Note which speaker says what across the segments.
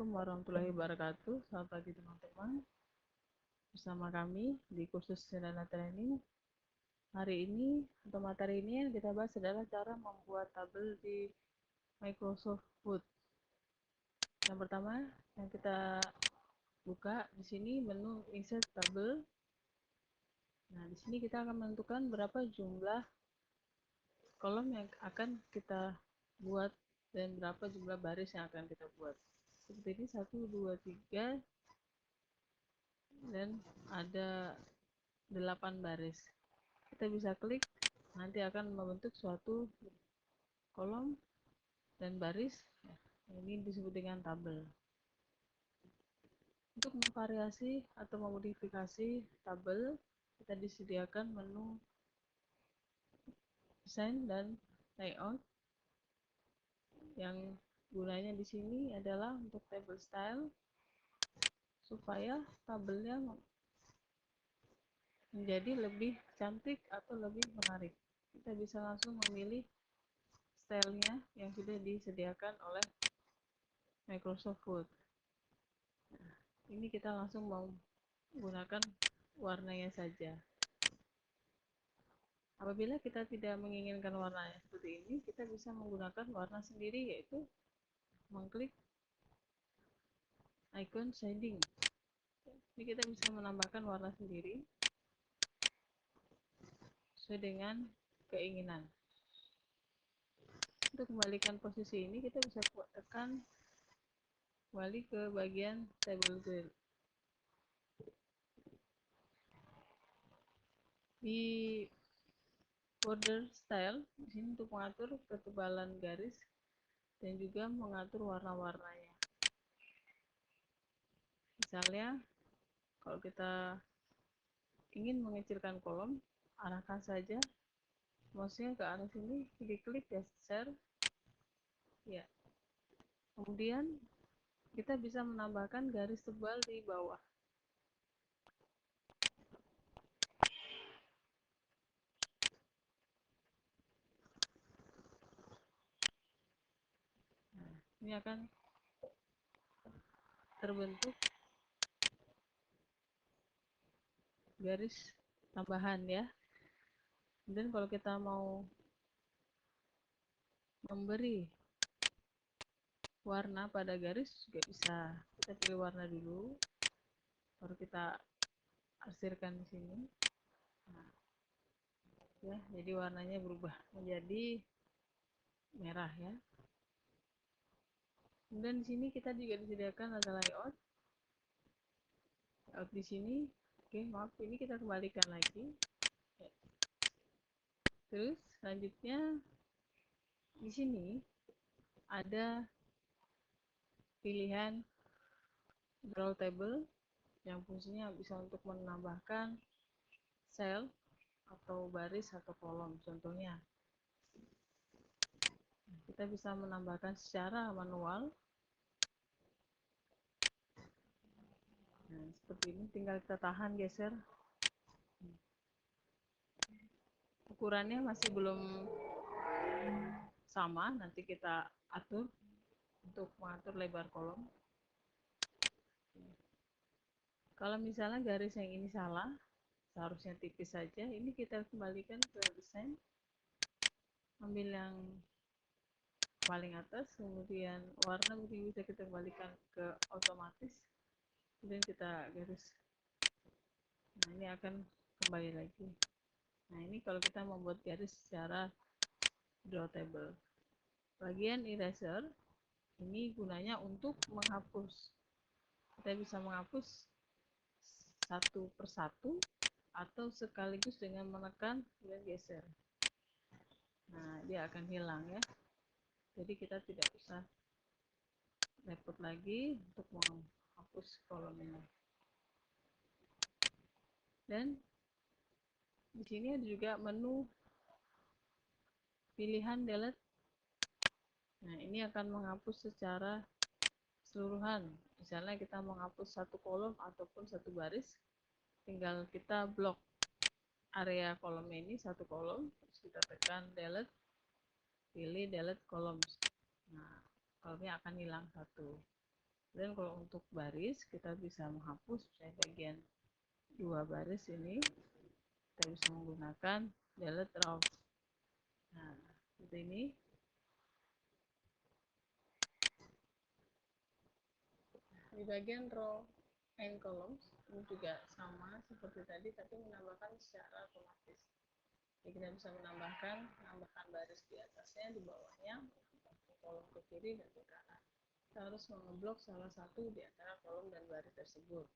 Speaker 1: Assalamualaikum warahmatullahi wabarakatuh. Selamat pagi teman-teman. Bersama kami di kursus Sederhana Training. Hari ini atau materi ini yang kita bahas adalah cara membuat tabel di Microsoft Word. Yang pertama yang kita buka di sini menu Insert Table. Nah, di sini kita akan menentukan berapa jumlah kolom yang akan kita buat dan berapa jumlah baris yang akan kita buat. Seperti ini 1, 2, 3 dan ada 8 baris. Kita bisa klik, nanti akan membentuk suatu kolom dan baris. Ini disebut dengan tabel. Untuk memvariasi atau memodifikasi tabel, kita disediakan menu desain dan layout. Yang gunanya di sini adalah untuk table style, supaya tabelnya menjadi lebih cantik atau lebih menarik. Kita bisa langsung memilih stylenya yang sudah disediakan oleh Microsoft Word. Nah, ini kita langsung mau menggunakan warnanya saja. Apabila kita tidak menginginkan warnanya seperti ini, kita bisa menggunakan warna sendiri, yaitu mengklik icon shading. Jadi kita bisa menambahkan warna sendiri sesuai dengan keinginan. Untuk kembalikan posisi ini, kita bisa tekan kembali ke bagian table grid. Di border style, di sini untuk mengatur ketebalan garis dan juga mengatur warna-warnanya. Misalnya, kalau kita ingin mengecilkan kolom, arahkan saja mouse-nya ke arah sini, diklik geser. Ya. Kemudian kita bisa menambahkan garis tebal di bawah. Nah, ini akan terbentuk garis tambahan ya. Dan kalau kita mau memberi warna pada garis juga bisa. Kita pilih warna dulu, baru kita arsirkan di sini. Nah, ya, jadi warnanya berubah menjadi merah ya. Kemudian di sini kita juga disediakan ada layout. Layout di sini, oke, maaf, ini kita kembalikan lagi. Ya. Terus selanjutnya di sini ada pilihan draw table yang fungsinya bisa untuk menambahkan sel atau baris atau kolom. Contohnya, kita bisa menambahkan secara manual. Nah, seperti ini, tinggal kita tahan geser. Ukurannya masih belum sama, nanti kita atur untuk mengatur lebar kolom. Kalau misalnya garis yang ini salah, seharusnya tipis saja, ini kita kembalikan ke desain, ambil yang paling atas, kemudian warna mungkin bisa kita kembalikan ke otomatis, kemudian kita garis. Nah, ini akan kembali lagi. Nah, ini kalau kita membuat garis secara draw table. Bagian eraser ini gunanya untuk menghapus. Kita bisa menghapus satu persatu atau sekaligus dengan menekan dan geser. Nah, dia akan hilang ya. Jadi kita tidak usah repot lagi untuk menghapus kolom ini. Dan di sini ada juga menu pilihan delete. Nah, ini akan menghapus secara keseluruhan. Misalnya kita menghapus satu kolom ataupun satu baris, tinggal kita blok area kolom ini, satu kolom, terus kita tekan delete, pilih delete columns. Nah, kolomnya akan hilang satu. Dan kalau untuk baris, kita bisa menghapus bagian dua baris ini. Kita bisa menggunakan delete row. Nah, seperti ini. Di bagian row and columns ini juga sama seperti tadi, tapi menambahkan secara otomatis. Jadi kita bisa menambahkan baris di atasnya, di bawahnya, kolom ke kiri dan ke kanan. Kita harus mengeblok salah satu di antara kolom dan baris tersebut.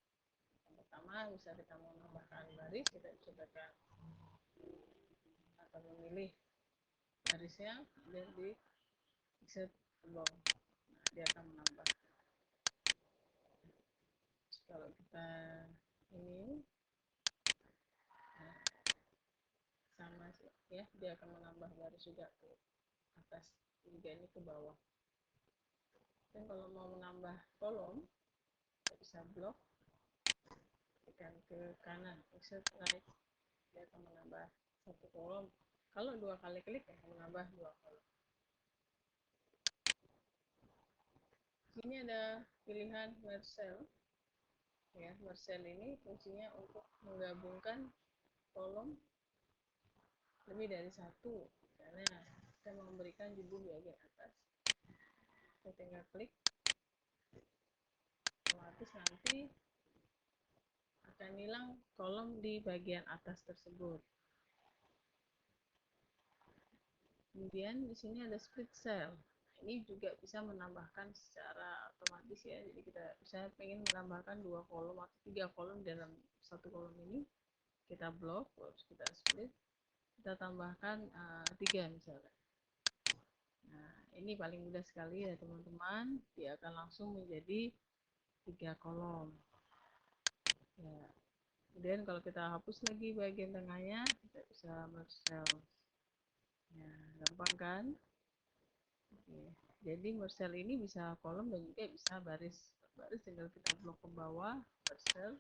Speaker 1: Yang pertama, bisa kita menambahkan baris, kita bisa tekan atau memilih barisnya dan di exit block. Nah, dia akan menambah. Kalau kita ini sama sih ya, dia akan menambah baris juga ke atas, juga ini ke bawah. Dan kalau mau menambah kolom, kita bisa blok, tekan ke kanan, exit right, dia akan menambah satu kolom. Kalau dua kali klik akan menambah dua kolom. Ini ada pilihan merge cell. Ya, merge cell ini fungsinya untuk menggabungkan kolom lebih dari satu. Karena kita memberikan judul di bagian atas, kita tinggal klik, otomatis nanti akan hilang kolom di bagian atas tersebut. Kemudian di sini ada split cell. Ini juga bisa menambahkan secara otomatis ya. Jadi kita bisa ingin menambahkan dua kolom atau tiga kolom dalam satu kolom ini. Kita blok, terus kita split, kita tambahkan tiga misalnya. Nah, ini paling mudah sekali ya teman-teman. Dia akan langsung menjadi tiga kolom. Ya. Kemudian kalau kita hapus lagi bagian tengahnya, kita bisa merge cell. Ya, gampang kan? Oke. Jadi merge cell ini bisa kolom dan juga bisa baris. Baris tinggal kita blok ke bawah, merge cell.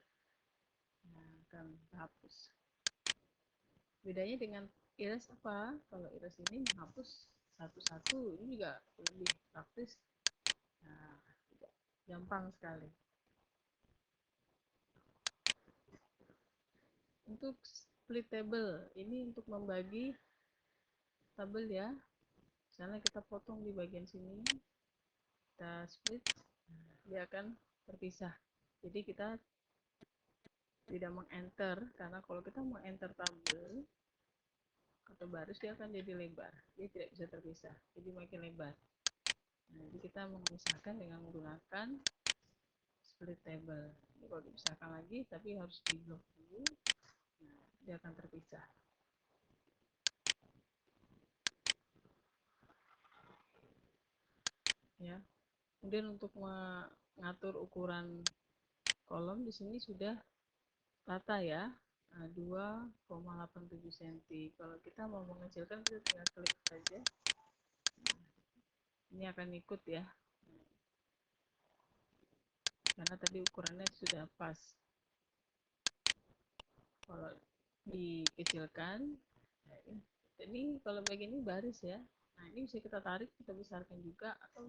Speaker 1: Nah, akan hapus. Bedanya dengan iris apa? Kalau iris ini menghapus satu-satu, ini juga lebih praktis. Nah, gampang sekali. Untuk split table, ini untuk membagi tabel ya. Misalnya kita potong di bagian sini, kita split, dia akan terpisah. Jadi kita tidak meng-enter, karena kalau kita meng-enter tabel atau baris, dia akan jadi lebar. Dia tidak bisa terpisah, jadi makin lebar. Nah, jadi kita memisahkan dengan menggunakan split table. Ini kalau dipisahkan lagi, tapi harus di blok dulu. Nah, dia akan terpisah. Ya. Kemudian untuk mengatur ukuran kolom di sini sudah rata ya, 2,87 cm. Kalau kita mau mengecilkan, kita tinggal klik saja. Ini akan ikut ya, karena tadi ukurannya sudah pas. Kalau dikecilkan, ini kalau bagian ini baris ya. Nah, ini bisa kita tarik, kita besarkan juga, atau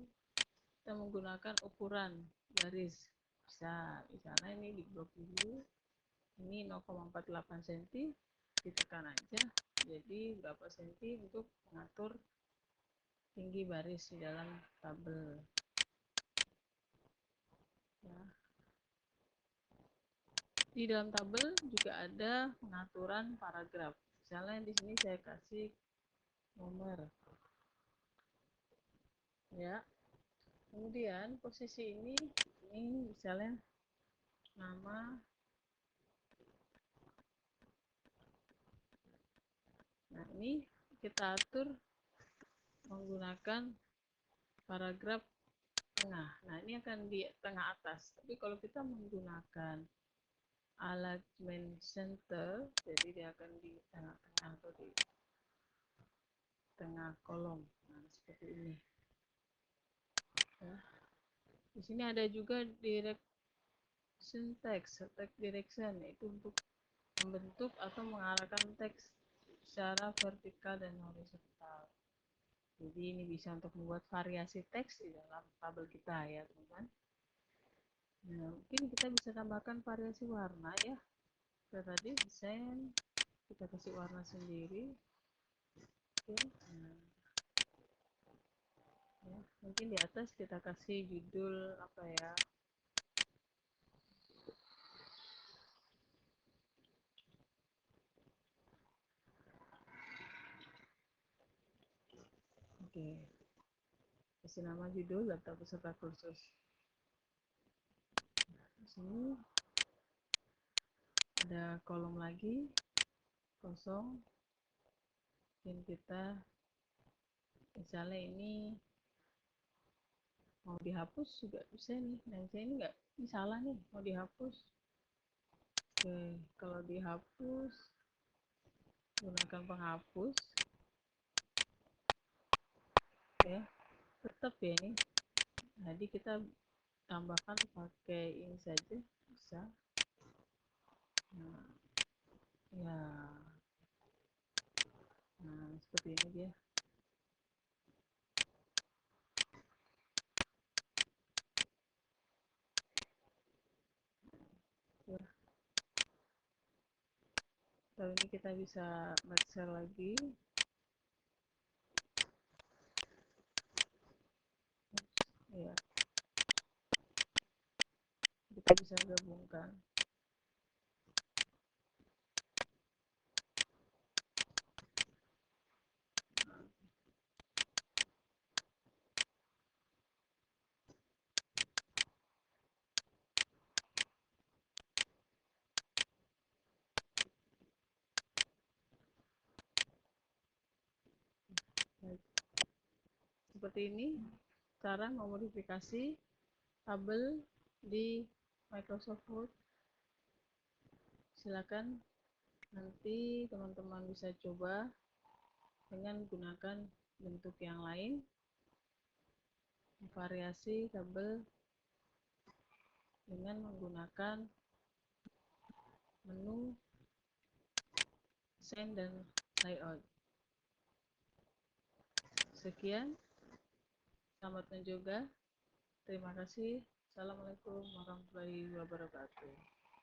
Speaker 1: kita menggunakan ukuran baris. Bisa, misalnya ini di blok dulu, ini 0,48 cm, ditekan aja jadi berapa senti untuk mengatur tinggi baris di dalam tabel ya. Di dalam tabel juga ada pengaturan paragraf. Misalnya di sini saya kasih nomor ya. Kemudian posisi ini misalnya nama. Nah, ini kita atur menggunakan paragraf tengah. Nah, ini akan di tengah atas. Tapi kalau kita menggunakan alignment center, jadi dia akan di tengah-tengah atau di tengah kolom. Nah, seperti ini. Ya. Di sini ada juga direction text, text direction, yaitu untuk membentuk atau mengarahkan teks secara vertikal dan horizontal. Jadi ini bisa untuk membuat variasi teks di dalam tabel kita ya teman-teman. mungkin kita bisa tambahkan variasi warna ya. Kita tadi desain, kita kasih warna sendiri. Oke, nah, ya, mungkin di atas kita kasih judul apa ya. Oke, kasih nama judul daftar peserta kursus. Di sini ada kolom lagi kosong, mungkin kita misalnya ini mau dihapus juga bisa nih. Nah saya ini nggak salah nih, mau dihapus. Oke, kalau dihapus gunakan penghapus ya, tetap ya ini. Jadi kita tambahkan pakai ini saja bisa. Nah, ya, nah seperti ini dia. Ya. Lalu ini kita bisa share lagi. Ya, kita bisa gabungkan. Baik. Seperti ini cara memodifikasi tabel di Microsoft Word. Silakan nanti teman-teman bisa coba dengan gunakan bentuk yang lain, variasi tabel dengan menggunakan menu send dan layout. Sekian, selamat mencoba. Terima kasih. Assalamualaikum warahmatullahi wabarakatuh.